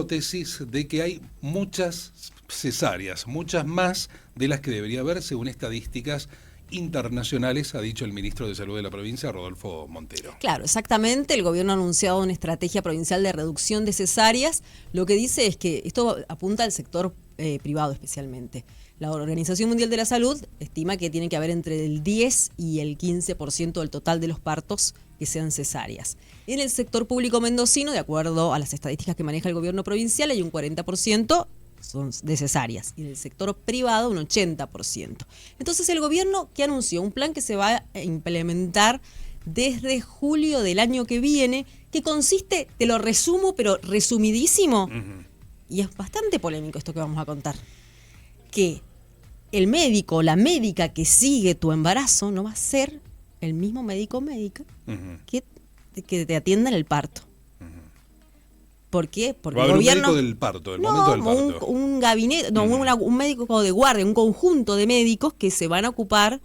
hipótesis de que hay muchas cesáreas, muchas más de las que debería haber según estadísticas internacionales, ha dicho el ministro de Salud de la provincia, Rodolfo Montero. Claro, exactamente. El gobierno ha anunciado una estrategia provincial de reducción de cesáreas. Lo que dice es que esto apunta al sector privado especialmente. La Organización Mundial de la Salud estima que tiene que haber entre el 10 y el 15% del total de los partos que sean cesáreas. En el sector público mendocino, de acuerdo a las estadísticas que maneja el gobierno provincial, hay un 40% son de cesáreas, y en el sector privado un 80%. Entonces el gobierno que anunció un plan que se va a implementar desde julio del año que viene, que consiste, te lo resumo, pero resumidísimo, y es bastante polémico esto que vamos a contar, que el médico o la médica que sigue tu embarazo no va a ser el mismo médico o médica que te atienda en el parto. ¿Por qué? Porque el gobierno... un médico del parto, del momento del parto. Un gabinete, un médico de guardia, un conjunto de médicos que se van a ocupar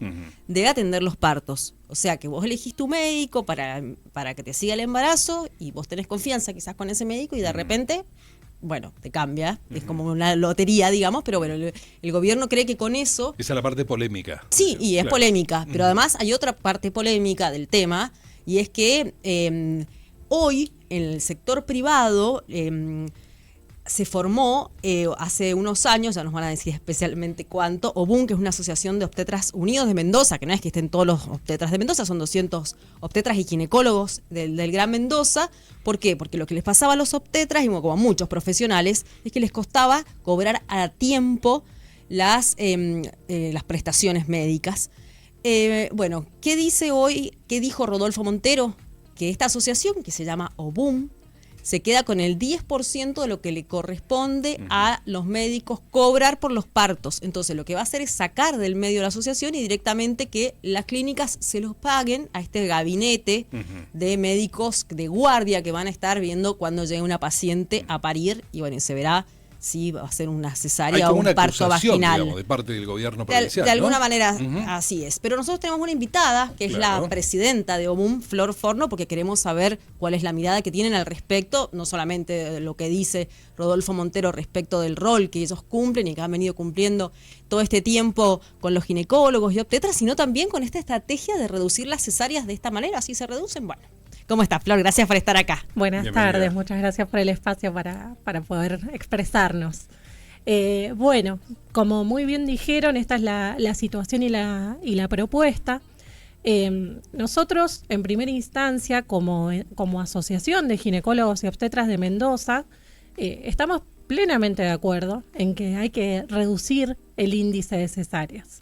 de atender los partos. O sea, que vos elegís tu médico para que te siga el embarazo y vos tenés confianza quizás con ese médico y de repente, bueno, te cambia. Es como una lotería, digamos, pero bueno, el gobierno cree que con eso... Esa es la parte polémica. Sí, y es polémica, pero además hay otra parte polémica del tema, y es que hoy en el sector privado se formó hace unos años, ya nos van a decir especialmente cuánto, OBUN, que es una asociación de obstetras unidos de Mendoza, que no es que estén todos los obstetras de Mendoza, son 200 obstetras y ginecólogos del Gran Mendoza. ¿Por qué? Porque lo que les pasaba a los obstetras, y como a muchos profesionales, es que les costaba cobrar a tiempo las prestaciones médicas. Bueno, ¿qué dice hoy? ¿Qué dijo Rodolfo Montero? Que esta asociación, que se llama OBUM, se queda con el 10% de lo que le corresponde a los médicos cobrar por los partos. Entonces, lo que va a hacer es sacar del medio de la asociación y directamente que las clínicas se los paguen a este gabinete de médicos de guardia que van a estar viendo cuando llegue una paciente a parir, y bueno, se verá si va a ser una cesárea o un parto vaginal. Digamos, de parte del gobierno provincial, de alguna ¿no? manera, así es. Pero nosotros tenemos una invitada, que es la presidenta de OBUM, Flor Forno, porque queremos saber cuál es la mirada que tienen al respecto, no solamente de lo que dice Rodolfo Montero respecto del rol que ellos cumplen y que han venido cumpliendo todo este tiempo con los ginecólogos y obstetras, sino también con esta estrategia de reducir las cesáreas de esta manera, así se reducen. Bueno, ¿cómo estás, Flor? Gracias por estar acá. Buenas tardes, muchas gracias por el espacio para poder expresarnos. Bueno, como muy bien dijeron, esta es la situación y la propuesta. Nosotros, en primera instancia, como Asociación de Ginecólogos y Obstetras de Mendoza, estamos plenamente de acuerdo en que hay que reducir el índice de cesáreas.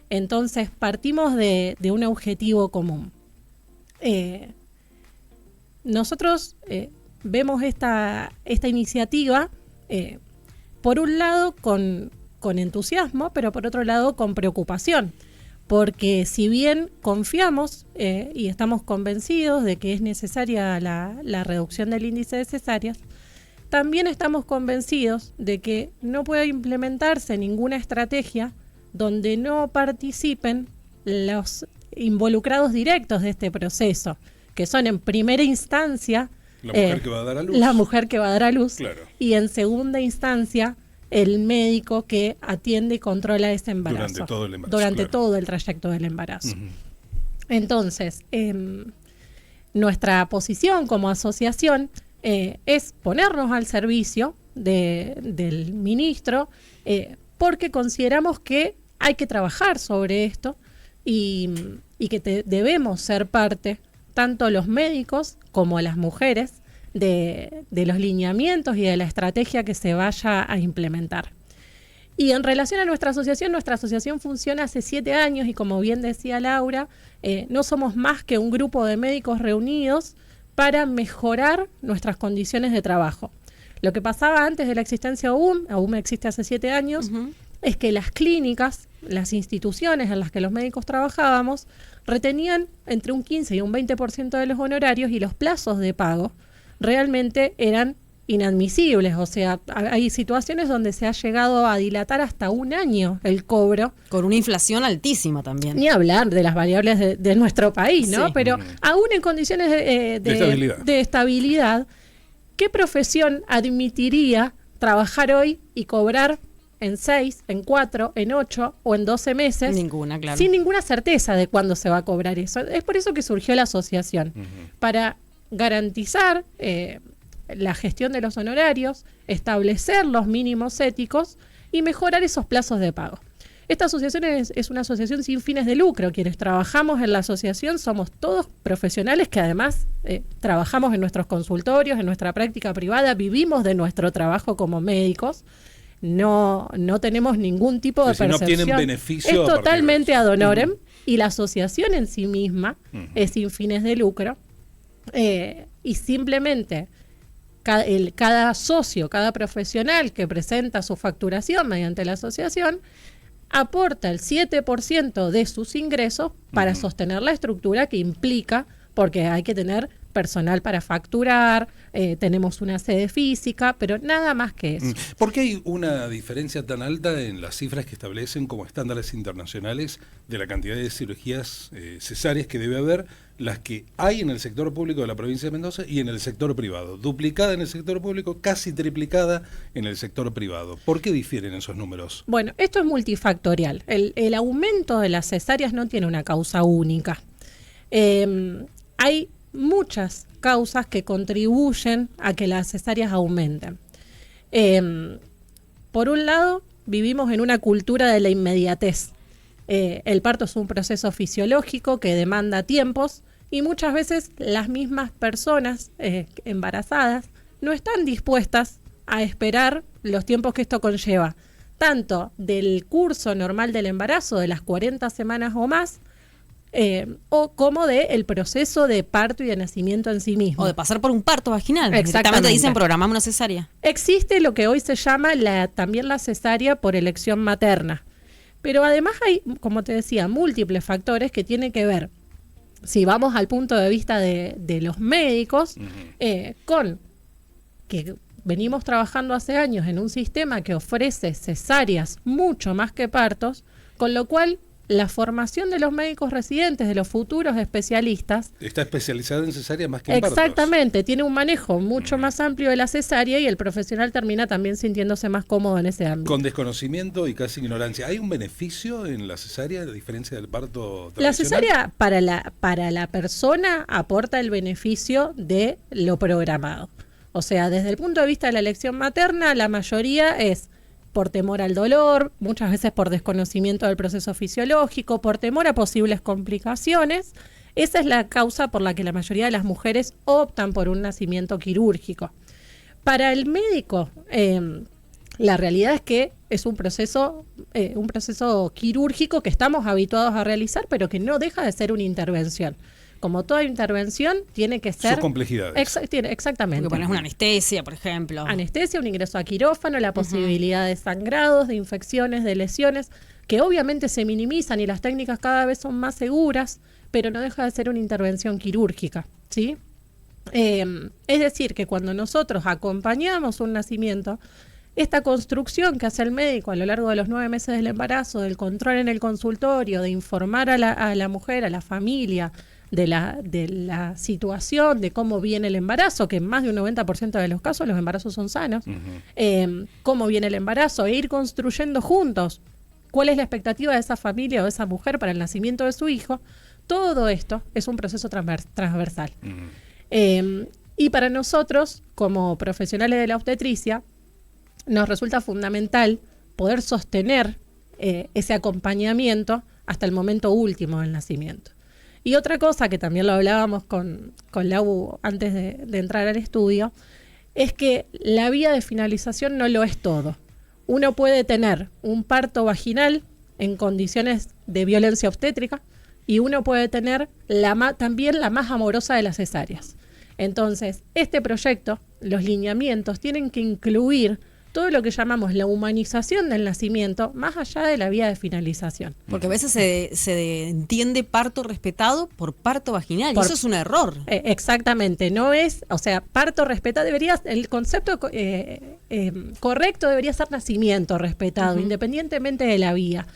Entonces, partimos de un objetivo común. Nosotros vemos esta iniciativa, por un lado con entusiasmo, pero por otro lado con preocupación, porque si bien confiamos y estamos convencidos de que es necesaria la reducción del índice de cesáreas, también estamos convencidos de que no puede implementarse ninguna estrategia donde no participen los involucrados directos de este proceso, que son en primera instancia la mujer que va a dar a luz. La mujer que va a dar a luz. Claro. Y en segunda instancia el médico que atiende y controla ese embarazo. Durante todo el embarazo. Durante todo el trayecto del embarazo. Entonces, nuestra posición como asociación es ponernos al servicio del ministro, porque consideramos que hay que trabajar sobre esto y que debemos ser parte, tanto los médicos como las mujeres, de los lineamientos y de la estrategia que se vaya a implementar. Y en relación a nuestra asociación funciona hace 7 años y, como bien decía Laura, no somos más que un grupo de médicos reunidos para mejorar nuestras condiciones de trabajo. Lo que pasaba antes de la existencia de OBUM existe hace 7 años, es que las clínicas, las instituciones en las que los médicos trabajábamos, retenían entre un 15 y un 20% de los honorarios, y los plazos de pago realmente eran inadmisibles. O sea, hay situaciones donde se ha llegado a dilatar hasta 1 año el cobro. Con una inflación altísima también. Ni hablar de las variables de nuestro país, ¿no? Sí. Pero aún en condiciones de estabilidad, ¿qué profesión admitiría trabajar hoy y cobrar en 6, en 4, en 8 o en 12 meses? Ninguna, claro. Sin ninguna certeza de cuándo se va a cobrar eso. Es por eso que surgió la asociación, para garantizar la gestión de los honorarios, establecer los mínimos éticos y mejorar esos plazos de pago. Esta asociación es una asociación sin fines de lucro. Quienes trabajamos en la asociación somos todos profesionales que además trabajamos en nuestros consultorios, en nuestra práctica privada, vivimos de nuestro trabajo como médicos. No tenemos ningún tipo de percepción. No tienen beneficio. Es totalmente ad honorem y la asociación en sí misma es sin fines de lucro y simplemente cada socio, cada profesional que presenta su facturación mediante la asociación aporta el 7% de sus ingresos para sostener la estructura que implica, porque hay que tener personal para facturar, tenemos una sede física, pero nada más que eso. ¿Por qué hay una diferencia tan alta en las cifras que establecen como estándares internacionales de la cantidad de cirugías cesáreas que debe haber, las que hay en el sector público de la provincia de Mendoza y en el sector privado? Duplicada en el sector público, casi triplicada en el sector privado. ¿Por qué difieren esos números? Bueno, esto es multifactorial. El aumento de las cesáreas no tiene una causa única. Hay muchas causas que contribuyen a que las cesáreas aumenten. Por un lado, vivimos en una cultura de la inmediatez. El parto es un proceso fisiológico que demanda tiempos y muchas veces las mismas personas embarazadas no están dispuestas a esperar los tiempos que esto conlleva, tanto del curso normal del embarazo, de las 40 semanas o más, o como del proceso de parto y de nacimiento en sí mismo. O de pasar por un parto vaginal. Exactamente. Directamente dicen programamos una cesárea. Existe lo que hoy se llama también la cesárea por elección materna. Pero además hay, como te decía, múltiples factores que tienen que ver, si vamos al punto de vista de los médicos, con que venimos trabajando hace años en un sistema que ofrece cesáreas mucho más que partos, con lo cual la formación de los médicos residentes, de los futuros especialistas, está especializada en cesárea más que en partos. Exactamente, tiene un manejo mucho más amplio de la cesárea y el profesional termina también sintiéndose más cómodo en ese ámbito. Con desconocimiento y casi ignorancia. ¿Hay un beneficio en la cesárea a diferencia del parto tradicional? La cesárea para la persona aporta el beneficio de lo programado. O sea, desde el punto de vista de la elección materna, la mayoría es por temor al dolor, muchas veces por desconocimiento del proceso fisiológico, por temor a posibles complicaciones. Esa es la causa por la que la mayoría de las mujeres optan por un nacimiento quirúrgico. Para el médico, la realidad es que es un proceso quirúrgico que estamos habituados a realizar, pero que no deja de ser una intervención. Como toda intervención, tiene que ser... Sus complejidades. Exactamente. Porque pones una anestesia, por ejemplo. Anestesia, un ingreso a quirófano, la posibilidad de sangrados, de infecciones, de lesiones, que obviamente se minimizan y las técnicas cada vez son más seguras, pero no deja de ser una intervención quirúrgica, ¿sí? Es decir, que cuando nosotros acompañamos un nacimiento, esta construcción que hace el médico a lo largo de los 9 meses del embarazo, del control en el consultorio, de informar a la mujer, a la familia, de la situación, de cómo viene el embarazo, que en más de un 90% de los casos los embarazos son sanos, cómo viene el embarazo, e ir construyendo juntos cuál es la expectativa de esa familia o de esa mujer para el nacimiento de su hijo. Todo esto es un proceso transversal. Y para nosotros, como profesionales de la obstetricia, nos resulta fundamental poder sostener ese acompañamiento hasta el momento último del nacimiento. Y otra cosa que también lo hablábamos con Lau antes de entrar al estudio, es que la vía de finalización no lo es todo. Uno puede tener un parto vaginal en condiciones de violencia obstétrica y uno puede tener también la más amorosa de las cesáreas. Entonces, este proyecto, los lineamientos, tienen que incluir todo lo que llamamos la humanización del nacimiento, más allá de la vía de finalización. Porque a veces se entiende parto respetado por parto vaginal, y eso es un error. Exactamente, no es, o sea, parto respetado, el concepto correcto debería ser nacimiento respetado, independientemente de la vía.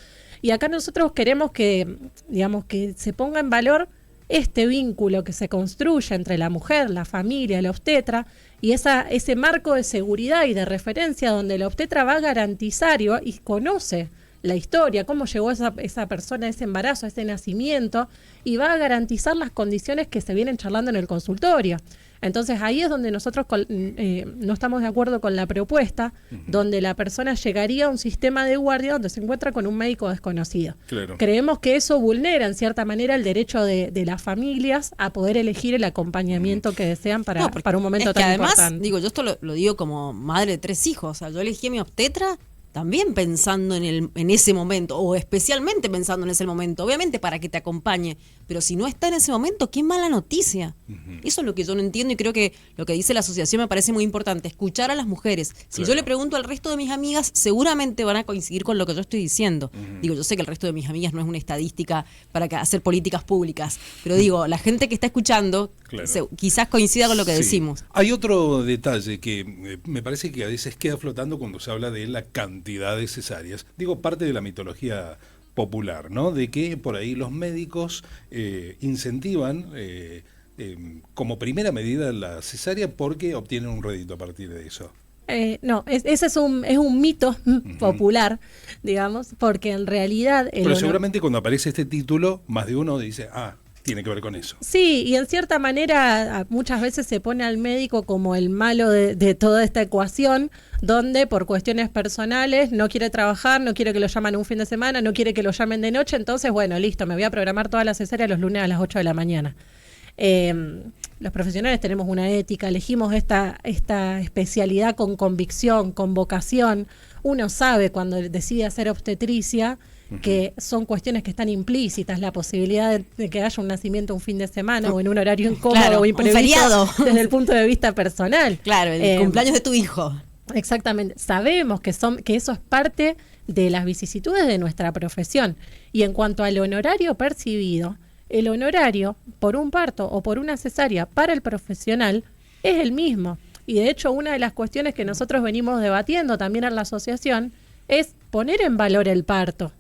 Y acá nosotros queremos que, digamos, que se ponga en valor este vínculo que se construye entre la mujer, la familia, el obstetra, y ese marco de seguridad y de referencia donde el obstetra va a garantizar y conoce la historia, cómo llegó esa persona a ese embarazo, a ese nacimiento, y va a garantizar las condiciones que se vienen charlando en el consultorio. Entonces ahí es donde nosotros no estamos de acuerdo con la propuesta, donde la persona llegaría a un sistema de guardia donde se encuentra con un médico desconocido. Claro. Creemos que eso vulnera en cierta manera el derecho de las familias a poder elegir el acompañamiento que desean para un momento tan además, importante. Digo, yo esto lo digo como madre de 3 hijos, o sea, yo elegí a mi obstetra también pensando en ese momento, o especialmente pensando en ese momento, obviamente para que te acompañe, pero si no está en ese momento, qué mala noticia. Eso es lo que yo no entiendo, y creo que lo que dice la asociación me parece muy importante, escuchar a las mujeres. Si yo le pregunto al resto de mis amigas, seguramente van a coincidir con lo que yo estoy diciendo. Digo, yo sé que el resto de mis amigas no es una estadística para hacer políticas públicas, pero digo, la gente que está escuchando quizás coincida con lo que decimos. Hay otro detalle que me parece que a veces queda flotando cuando se habla de la cantidad de cesáreas. Digo, parte de la mitología popular, ¿no? De que por ahí los médicos incentivan como primera medida la cesárea porque obtienen un rédito a partir de eso. No, ese es un mito popular, digamos, porque en realidad... Pero seguramente cuando aparece este título, más de uno dice, tiene que ver con eso. Sí, y en cierta manera muchas veces se pone al médico como el malo de toda esta ecuación, donde por cuestiones personales no quiere trabajar, no quiere que lo llamen un fin de semana, no quiere que lo llamen de noche, entonces bueno, listo, me voy a programar toda la cesárea los lunes a las 8 de la mañana. Los profesionales tenemos una ética, elegimos esta especialidad con convicción, con vocación. Uno sabe cuando decide hacer obstetricia que son cuestiones que están implícitas, la posibilidad de que haya un nacimiento un fin de semana o en un horario incómodo o imprevisto desde el punto de vista personal. Claro, el cumpleaños de tu hijo. Exactamente. Sabemos que eso es parte de las vicisitudes de nuestra profesión. Y en cuanto al honorario percibido, el honorario por un parto o por una cesárea para el profesional es el mismo. Y de hecho, una de las cuestiones que nosotros venimos debatiendo también en la asociación es poner en valor el parto,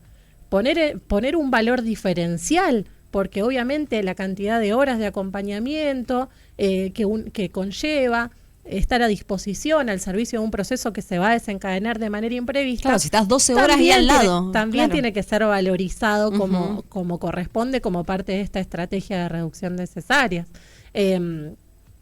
poner un valor diferencial, porque obviamente la cantidad de horas de acompañamiento que conlleva estar a disposición al servicio de un proceso que se va a desencadenar de manera imprevista. Claro, si estás 12 horas ahí al lado. También tiene que ser valorizado como corresponde, como parte de esta estrategia de reducción de cesáreas.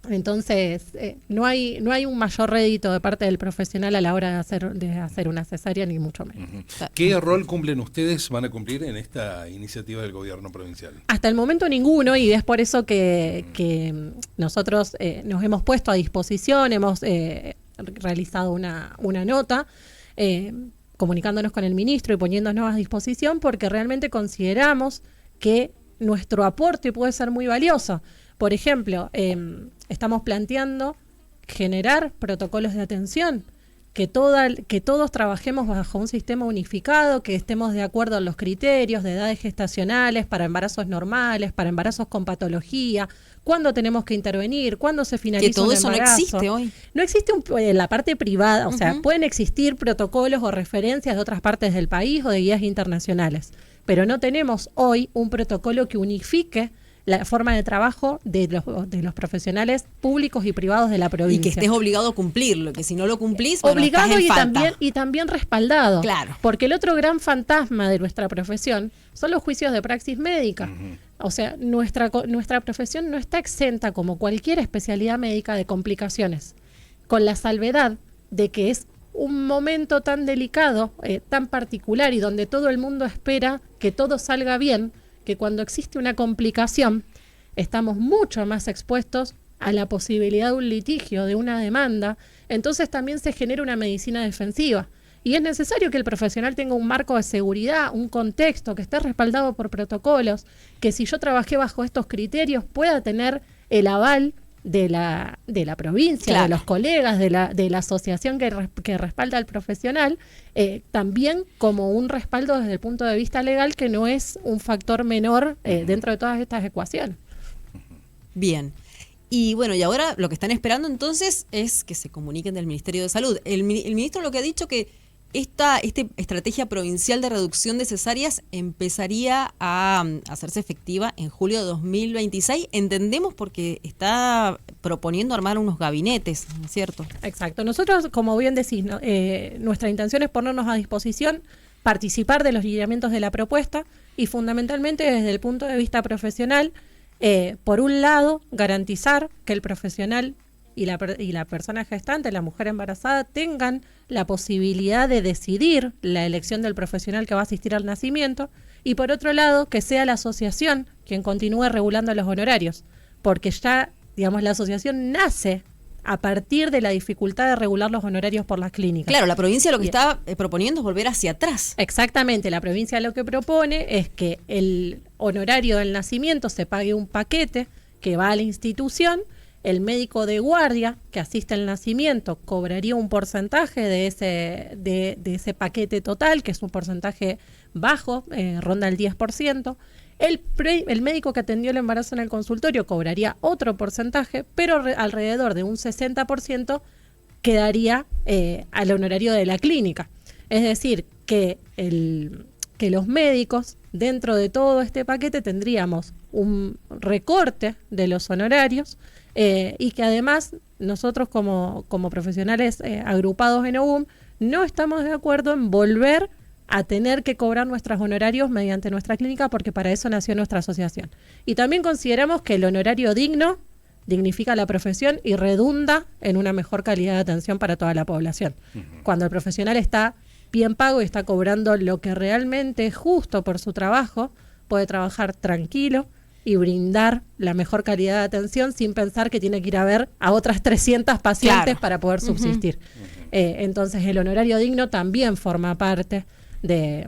Entonces, no hay un mayor rédito de parte del profesional a la hora de hacer una cesárea, ni mucho menos. ¿Qué rol cumplen ustedes, van a cumplir en esta iniciativa del gobierno provincial? Hasta el momento ninguno, y es por eso que nosotros nos hemos puesto a disposición, hemos realizado una nota comunicándonos con el ministro y poniéndonos a disposición, porque realmente consideramos que nuestro aporte puede ser muy valioso. Por ejemplo, estamos planteando generar protocolos de atención, que todos trabajemos bajo un sistema unificado, que estemos de acuerdo en los criterios de edades gestacionales para embarazos normales, para embarazos con patología, cuándo tenemos que intervenir, cuándo se finaliza un embarazo. Que todo eso no existe hoy. No existe en la parte privada, o sea, pueden existir protocolos o referencias de otras partes del país o de guías internacionales, pero no tenemos hoy un protocolo que unifique la forma de trabajo de los profesionales públicos y privados de la provincia. Y que estés obligado a cumplirlo, que si no lo cumplís, bueno, obligado y también respaldado. Claro. Porque el otro gran fantasma de nuestra profesión son los juicios de praxis médica. O sea, nuestra profesión no está exenta, como cualquier especialidad médica, de complicaciones, con la salvedad de que es un momento tan delicado, tan particular, y donde todo el mundo espera que todo salga bien, que cuando existe una complicación estamos mucho más expuestos a la posibilidad de un litigio, de una demanda. Entonces también se genera una medicina defensiva. Y es necesario que el profesional tenga un marco de seguridad, un contexto que esté respaldado por protocolos, que si yo trabajé bajo estos criterios pueda tener el aval de la provincia, claro, de los colegas, de la asociación que respalda al profesional, también como un respaldo desde el punto de vista legal, que no es un factor menor dentro de todas estas ecuaciones. Bien. Y bueno, y ahora lo que están esperando entonces es que se comuniquen del Ministerio de Salud. El ministro lo que ha dicho que esta estrategia provincial de reducción de cesáreas empezaría a hacerse efectiva en julio de 2026. Entendemos porque está proponiendo armar unos gabinetes, ¿no es cierto? Exacto. Nosotros, como bien decís, nuestra intención es ponernos a disposición, participar de los lineamientos de la propuesta y fundamentalmente desde el punto de vista profesional, por un lado, garantizar que el profesional y la persona gestante, la mujer embarazada, tengan la posibilidad de decidir la elección del profesional que va a asistir al nacimiento, y por otro lado, que sea la asociación quien continúe regulando los honorarios, porque ya, digamos, la asociación nace a partir de la dificultad de regular los honorarios por las clínicas. Claro, la provincia lo que está proponiendo es volver hacia atrás. Exactamente, la provincia lo que propone es que el honorario del nacimiento se pague un paquete que va a la institución. El médico de guardia que asiste al nacimiento cobraría un porcentaje de ese paquete total, que es un porcentaje bajo, ronda el 10%. El médico que atendió el embarazo en el consultorio cobraría otro porcentaje, pero alrededor de un 60% quedaría al honorario de la clínica. Es decir, que los médicos, dentro de todo este paquete, tendríamos un recorte de los honorarios, y que además nosotros como profesionales agrupados en OUM no estamos de acuerdo en volver a tener que cobrar nuestros honorarios mediante nuestra clínica, porque para eso nació nuestra asociación. Y también consideramos que el honorario digno dignifica la profesión y redunda en una mejor calidad de atención para toda la población. Cuando el profesional está bien pago y está cobrando lo que realmente es justo por su trabajo, puede trabajar tranquilo y brindar la mejor calidad de atención sin pensar que tiene que ir a ver a otras 300 pacientes para poder subsistir. Entonces el honorario digno también forma parte de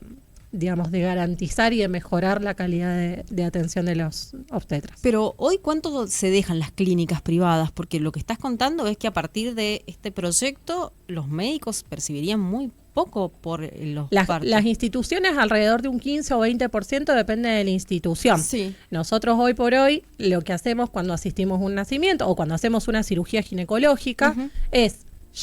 garantizar y de mejorar la calidad de atención de los obstetras. Pero hoy, ¿cuánto se dejan las clínicas privadas? Porque lo que estás contando es que a partir de este proyecto los médicos percibirían muy poco por los partos. Las instituciones alrededor de un 15 o 20%, depende de la institución. Sí. Nosotros hoy por hoy lo que hacemos cuando asistimos a un nacimiento o cuando hacemos una cirugía ginecológica es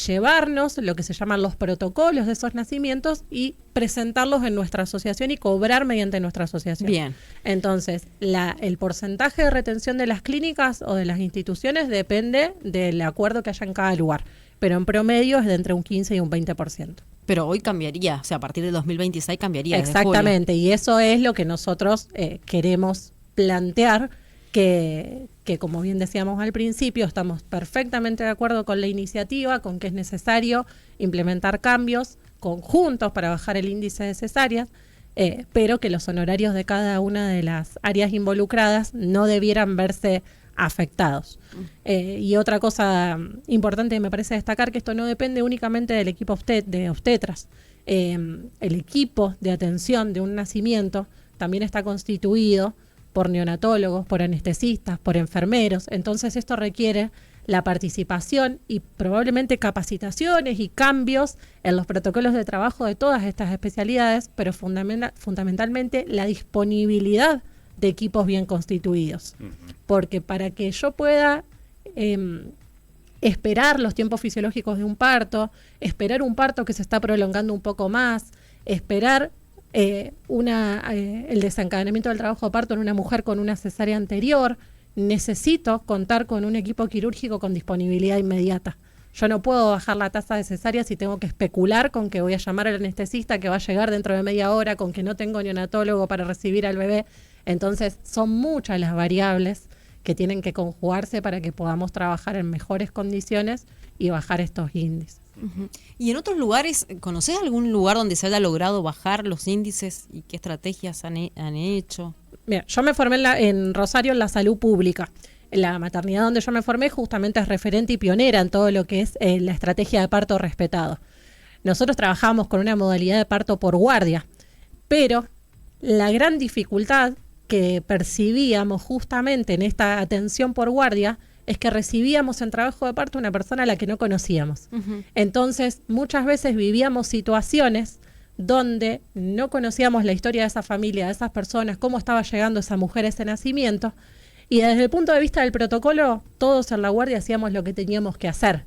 llevarnos lo que se llaman los protocolos de esos nacimientos y presentarlos en nuestra asociación y cobrar mediante nuestra asociación. Bien. Entonces, el porcentaje de retención de las clínicas o de las instituciones depende del acuerdo que haya en cada lugar, pero en promedio es de entre un 15 y un 20%. Pero hoy cambiaría, o sea, a partir de 2026 cambiaría. Exactamente, y eso es lo que nosotros queremos plantear, que como bien decíamos al principio, estamos perfectamente de acuerdo con la iniciativa, con que es necesario implementar cambios conjuntos para bajar el índice de cesáreas, pero que los honorarios de cada una de las áreas involucradas no debieran verse afectados. Y otra cosa importante que me parece destacar, que esto no depende únicamente del equipo de obstetras. El equipo de atención de un nacimiento también está constituido por neonatólogos, por anestesistas, por enfermeros. Entonces esto requiere la participación y probablemente capacitaciones y cambios en los protocolos de trabajo de todas estas especialidades, pero fundamentalmente la disponibilidad de equipos bien constituidos. Porque para que yo pueda esperar los tiempos fisiológicos de un parto, esperar un parto que se está prolongando un poco más, esperar el desencadenamiento del trabajo de parto en una mujer con una cesárea anterior, necesito contar con un equipo quirúrgico con disponibilidad inmediata. Yo no puedo bajar la tasa de cesáreas si tengo que especular con que voy a llamar al anestesista que va a llegar dentro de media hora, con que no tengo neonatólogo para recibir al bebé. Entonces son muchas las variables que tienen que conjugarse para que podamos trabajar en mejores condiciones y bajar estos índices. Y en otros lugares, ¿conocés algún lugar donde se haya logrado bajar los índices y qué estrategias han hecho? Mira, yo me formé en Rosario en la salud pública. La maternidad donde yo me formé justamente es referente y pionera en todo lo que es la estrategia de parto respetado. Nosotros trabajamos con una modalidad de parto por guardia, pero la gran dificultad que percibíamos justamente en esta atención por guardia es que recibíamos en trabajo de parto una persona a la que no conocíamos. Entonces, muchas veces vivíamos situaciones donde no conocíamos la historia de esa familia, de esas personas, cómo estaba llegando esa mujer a ese nacimiento, y desde el punto de vista del protocolo, todos en la guardia hacíamos lo que teníamos que hacer.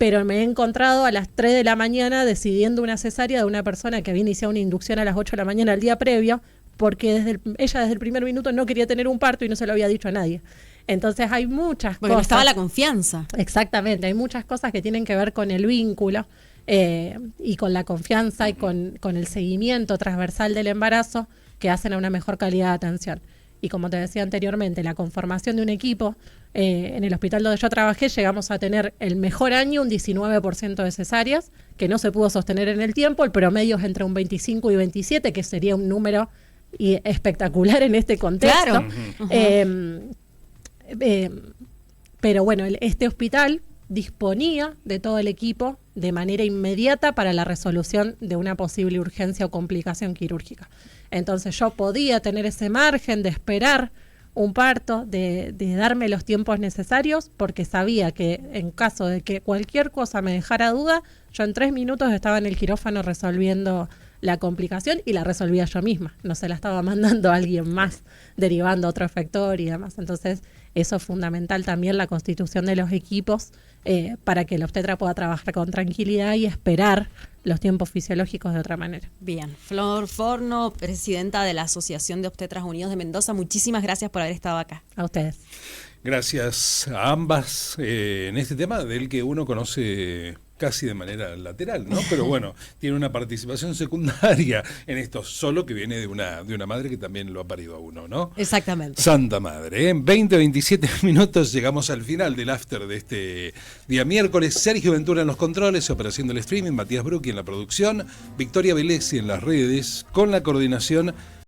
pero me he encontrado a las 3 de la mañana decidiendo una cesárea de una persona que había iniciado una inducción a las 8 de la mañana el día previo, porque ella desde el primer minuto no quería tener un parto y no se lo había dicho a nadie. Entonces hay muchas Porque no cosas. estaba la confianza. Exactamente, hay muchas cosas que tienen que ver con el vínculo y con la confianza y con el seguimiento transversal del embarazo que hacen a una mejor calidad de atención. Y como te decía anteriormente, la conformación de un equipo, en el hospital donde yo trabajé llegamos a tener el mejor año un 19% de cesáreas, que no se pudo sostener en el tiempo, el promedio es entre un 25 y 27, que sería un número espectacular en este contexto. Claro. Pero bueno, este hospital disponía de todo el equipo de manera inmediata para la resolución de una posible urgencia o complicación quirúrgica. Entonces yo podía tener ese margen de esperar un parto, de darme los tiempos necesarios, porque sabía que en caso de que cualquier cosa me dejara duda, yo en 3 minutos estaba en el quirófano resolviendo la complicación y la resolvía yo misma, no se la estaba mandando a alguien más, derivando otro efector y demás. Entonces eso es fundamental también, la constitución de los equipos, para que el obstetra pueda trabajar con tranquilidad y esperar los tiempos fisiológicos de otra manera. Bien, Flor Forno, presidenta de la Asociación de Obstetras Unidos de Mendoza, muchísimas gracias por haber estado acá. A ustedes. Gracias a ambas en este tema del que uno conoce casi de manera lateral, ¿no? Pero bueno, tiene una participación secundaria en esto, solo que viene de una madre que también lo ha parido a uno, ¿no? Exactamente. Santa Madre, En 27 minutos llegamos al final del after de este día miércoles. Sergio Ventura en los controles, operación del streaming, Matías Brucchi en la producción, Victoria Velesi en las redes, con la coordinación